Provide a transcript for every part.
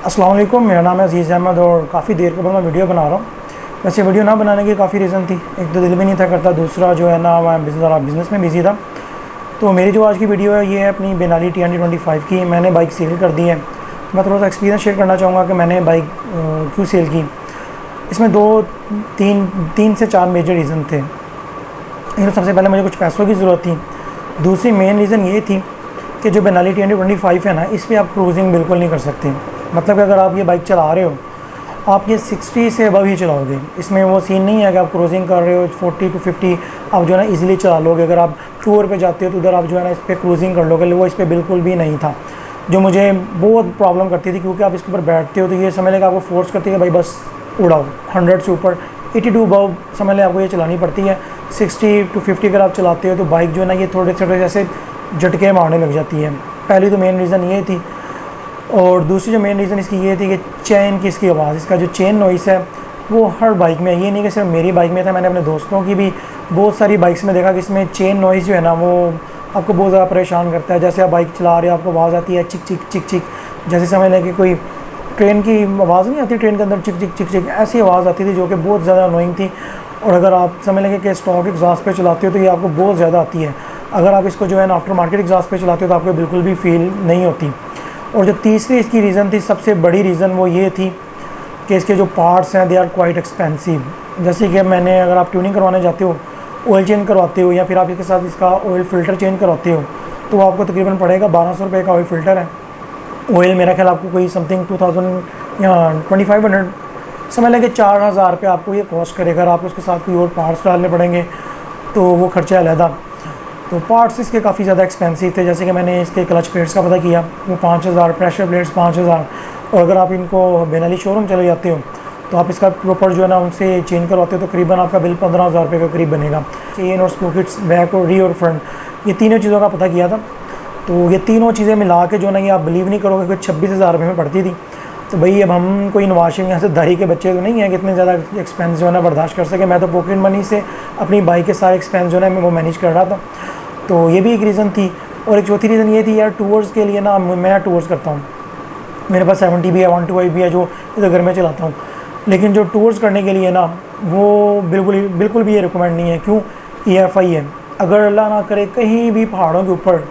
अस्सलाम वालेकुम, मेरा नाम है अज़ीज़ अहमद और काफ़ी देर के बाद मैं वीडियो बना रहा हूँ। वैसे वीडियो ना बनाने की काफ़ी रीज़न थी। एक तो दिल भी नहीं था करता, दूसरा जो है ना मैं बिज़नेस में बिज़ी था। तो मेरी जो आज की वीडियो है ये है अपनी बेनाली T25 की। मैंने बाइक सेल कर दी है। मैं थोड़ा सा एक्सपीरियंस शेयर करना चाहूँगा कि मैंने बाइक क्यों सेल की। इसमें तीन से चार मेजर रीज़न थे। तो सबसे पहले मुझे कुछ पैसों की ज़रूरत थी। दूसरी मेन रीज़न ये थी कि जो बेनाली T25 है ना, इस पर आप क्रूजिंग बिल्कुल नहीं कर सकते। मतलब कि अगर आप ये बाइक चला रहे हो, आप ये 60 से अबव ही चलाओगे। इसमें वो सीन नहीं है कि आप क्रूजिंग कर रहे हो 40 to 50 आप जो है ना इजीली चला लोगे। अगर आप टूर पे जाते हो तो उधर आप जो है ना इस पर क्रूजिंग कर लोगे, वो इस पर बिल्कुल भी नहीं था, जो मुझे बहुत प्रॉब्लम करती थी। क्योंकि आप इसके ऊपर बैठते हो तो ये समझ लेगा आपको फोर्स करती है कि भाई बस उड़ाओ। 100 से ऊपर 82 अबव समझ लें आपको ये चलानी पड़ती है। 60 to 50 अगर आप चलाते हो तो बाइक जो है ना ये थोड़े थोड़े जैसे झटके मारने लग जाती है। पहली तो मेन रीज़न ये थी। और दूसरी जो मेन रीज़न इसकी ये थी कि चेन की इसकी आवाज़, इसका जो चेन नॉइस है वो हर बाइक में, ये नहीं कि सिर्फ मेरी बाइक में था, मैंने अपने दोस्तों की भी बहुत सारी बाइक्स में देखा कि इसमें चेन नॉइस जो है ना वो आपको बहुत ज़्यादा परेशान करता है। जैसे आप बाइक चला रहे हो आपको आवाज़ आती है चिक चिक चिक चिक, जैसे समझ लें कि कोई ट्रेन की आवाज़ नहीं आती, ट्रेन के अंदर चिक चिक चिक चिक ऐसी आवाज़ आती थी जो कि बहुत ज़्यादा अनोइंग थी। और अगर आप समझ लेंगे कि स्टॉक एग्जॉस्ट पे चलाते हो तो ये आपको बहुत ज़्यादा आती है। अगर आप इसको जो है ना आफ्टर मार्केट एग्जॉस्ट पे चलाते हो तो आपको बिल्कुल भी फील नहीं होती। और जो तीसरी इसकी रीज़न थी, सबसे बड़ी रीज़न वो ये थी कि इसके जो पार्ट्स हैं दे आर क्वाइट एक्सपेंसिव। जैसे कि मैंने अगर आप ट्यूनिंग करवाने जाते हो, ऑयल चेंज करवाते हो या फिर आप इसके साथ इसका ऑयल फ़िल्टर चेंज करवाते हो तो आपको तकरीबन पड़ेगा 1200 रुपये का ऑयल फ़िल्टर है। ऑयल मेरा ख्याल आपको कोई समथिंग 2000 या 2500 समझ लें कि 4000 रुपये आपको ये कॉस्ट करेगा। अगर आप उसके साथ कोई और पार्ट्स डालने पड़ेंगे तो वो खर्चा अलहदा। तो पार्ट्स इसके काफ़ी ज़्यादा एक्सपेंसिव थे। जैसे कि मैंने इसके क्लच प्लेट्स का पता किया, वो 5000, प्रेशर प्लेट्स 5000। और अगर आप इनको बेनाली शोरूम चले जाते हो तो आप इसका प्रॉपर जो है ना उनसे चेंज करवाते हो तो करीबन आपका बिल 15000 रुपये के करीब बनेगा। चेन और स्प्रोकेट्स, बैक और री और फ्रंट, ये तीनों चीज़ों का पता किया था। तो ये तीनों चीज़ें मिला के जो ना ये आप बिलीव नहीं करोगे कि 26,000 रुपये में पड़ती थी। तो भाई अब हम कोई नवाशिंग यहाँ से दारी के बच्चे तो नहीं हैं कि इतने ज़्यादा एक्सपेंस जो है ना बर्दाश्त कर सके। मैं तो पॉकेट मनी से अपनी बाइक के सारे एक्सपेंस जो है मैं वो मैनेज कर रहा था। तो ये भी एक रीज़न थी। और एक चौथी रीज़न ये थी यार, टूर्स के लिए ना मैं टूर्स करता हूँ, मेरे पास 70 भी है, 125 भी है जो इधर घर में चलाता हूँ। लेकिन जो टूर्स करने के लिए ना वो बिल्कुल भी ये रिकमेंड नहीं है। क्यों? EFI है। अगर अल्लाह ना करे कहीं भी पहाड़ों के ऊपर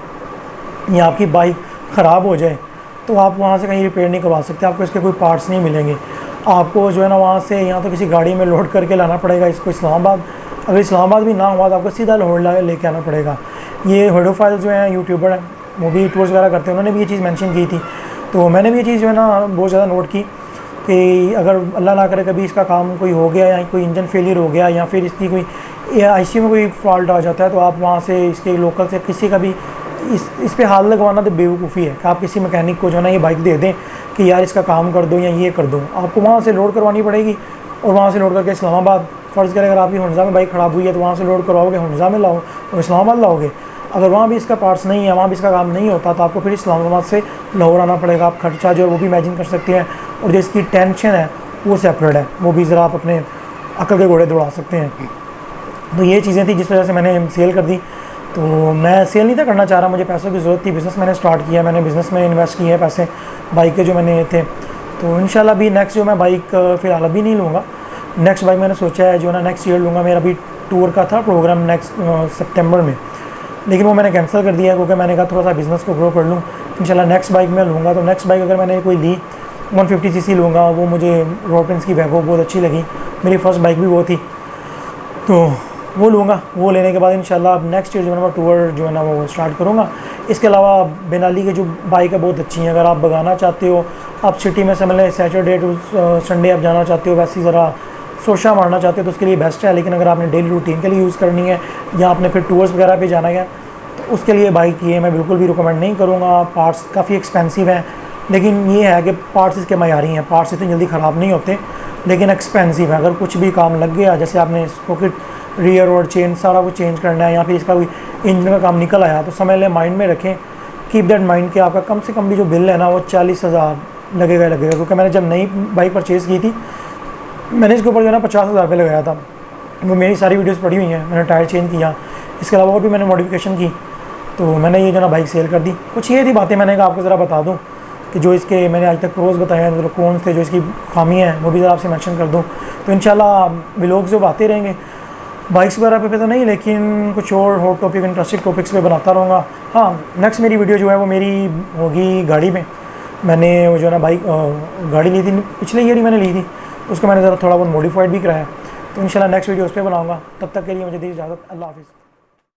या आपकी बाइक ख़राब हो जाए तो आप वहाँ से कहीं रिपेयर नहीं करवा सकते, आपको इसके कोई पार्ट्स नहीं मिलेंगे। आपको जो है ना वहाँ से या तो किसी गाड़ी में लोड करके लाना पड़ेगा इसको इस्लामाबाद। अगर इस्लामाबाद भी ना हुआ तो आपको सीधा लाहौर लेके आना पड़ेगा। ये हेडोफाइल जो है यूट्यूबर हैं, वो भी टूर्स वगैरह करते हैं, उन्होंने भी ये चीज़ मेंशन की थी। तो मैंने भी ये चीज़ जो है ना बहुत ज़्यादा नोट की कि अगर अल्लाह ना करे कभी इसका काम कोई हो गया या कोई इंजन फेलियर हो गया या फिर इसकी कोई IC में कोई फॉल्ट आ जाता है तो आप वहाँ से इसके लोकल से किसी का भी इस पे हाथ लगवाना तो बेवकूफ़ी है कि आप किसी मैकेनिक को जो है ना ये बाइक दे दें कि यार इसका काम कर दो या ये कर दो। आपको वहाँ से लोड करवानी पड़ेगी और वहाँ से लोड करके इस्लामाबाद, फ़र्ज़ करें अगर आपकी हुंडा में बाइक ख़राब हुई है तो वहाँ से लोड करवाओगे, हुंडा में लाओ तो इस्लामाबाद लाओगे। अगर वहाँ भी इसका पार्ट्स नहीं है, वहाँ भी इसका काम नहीं होता तो आपको फिर इस्लामाबाद से लाहौर आना पड़ेगा। आप खर्चा जो है वो भी इमेजिन कर सकते हैं। और जो इसकी टेंशन है वो सेपरेट है, वो भी ज़रा आप अपने अकल के घोड़े दौड़ा सकते हैं। तो ये चीज़ें थी जिस वजह से मैंने सेल कर दी। तो मैं सेल नहीं था करना चाह रहा, मुझे पैसों की ज़रूरत थी। बिज़नेस मैंने स्टार्ट किया, मैंने बिज़नेस में इन्वेस्ट किए पैसे बाइक के जो मैंने थे। तो इंशाल्लाह अभी नेक्स्ट जो मैं बाइक फ़िलहाल अभी नहीं लूँगा। नेक्स्ट बाइक मैंने सोचा है जो ना नेक्स्ट ईयर लूँगा। मेरा अभी टूर का था प्रोग्राम नेक्स्ट सितंबर में, लेकिन वो मैंने कैंसिल कर दिया क्योंकि मैंने कहा थोड़ा सा बिज़नेस को ग्रो कर लूँ। इंशाल्लाह नेक्स्ट बाइक मैं लूँगा। तो नेक्स्ट बाइक अगर मैंने कोई ली 150cc लूँगा। वो मुझे रॉयल प्रिंस की वैगो बहुत अच्छी लगी, मेरी फ़र्स्ट बाइक भी वो थी, तो वो लूँगा। वो लेने के बाद इंशाल्लाह अब नेक्स्ट ईयर जो है ना टूर जो है ना वो स्टार्ट करूँगा। इसके अलावा बेनाली के जो बाइक है बहुत अच्छी हैं। अगर आप भगाना चाहते हो, आप सिटी में समझ लें सैटरडे टू संडे आप जाना चाहते हो, वैसे ज़रा सोशा मारना चाहते हो तो उसके लिए बेस्ट है। लेकिन अगर आपने डेली रूटीन के लिए यूज़ करनी है या आपने फिर टूर्स वगैरह पे जाना है तो उसके लिए बाइक ये मैं बिल्कुल भी रिकमेंड नहीं करूँगा। पार्ट्स काफ़ी एक्सपेंसिव हैं, लेकिन ये है कि पार्ट्स इसके मयारी हैं, पार्ट्स इतनी जल्दी ख़राब नहीं होते, लेकिन एक्सपेंसिव है। अगर कुछ भी काम लग गया, जैसे आपने स्पॉकेट, रियर और चेन सारा कुछ चेंज करना है या फिर इसका कोई इंजन का काम निकल आया तो समझ लें, माइंड में रखें, कीप दैट माइंड कि आपका कम से कम भी जो बिल है ना वो 40,000 लगेगा। क्योंकि मैंने जब नई बाइक परचेज़ की थी मैंने इसके ऊपर जो है ना 50,000 रुपये लगाया था। वो मेरी सारी वीडियोस पड़ी हुई हैं, मैंने टायर चेंज किया, इसके अलावा और भी मैंने मॉडिफिकेशन की। तो मैंने ये जो ना बाइक सेल कर दी। कुछ ये थी बातें मैंने कहा आपको ज़रा बता दूँ कि जो इसके मैंने आज तक प्रोज बताए हैं, कौन थे जो इसकी खामियाँ हैं, वो भी ज़रा आपसे मेंशन कर दूँ। तो इंशाल्लाह व्लॉग्स जो आते रहेंगे बाइक्स वगैरह पे तो नहीं, लेकिन कुछ और हॉट टॉपिक इंटरेस्टिंग टॉपिक्स पे बनाता रहूँगा। हाँ, नेक्स्ट मेरी वीडियो जो है वो मेरी होगी गाड़ी में। मैंने वो जो है ना बाइक गाड़ी ली थी, पिछले ईयर ही मैंने ली थी, उसको मैंने ज़रा थोड़ा बहुत मॉडिफाइड भी कराया। तो इंशाल्लाह नेक्स्ट वीडियो उस पर बनाऊँगा। तब तक के लिए मुझे दी इजाज़त। अल्लाह हाफ़िज़।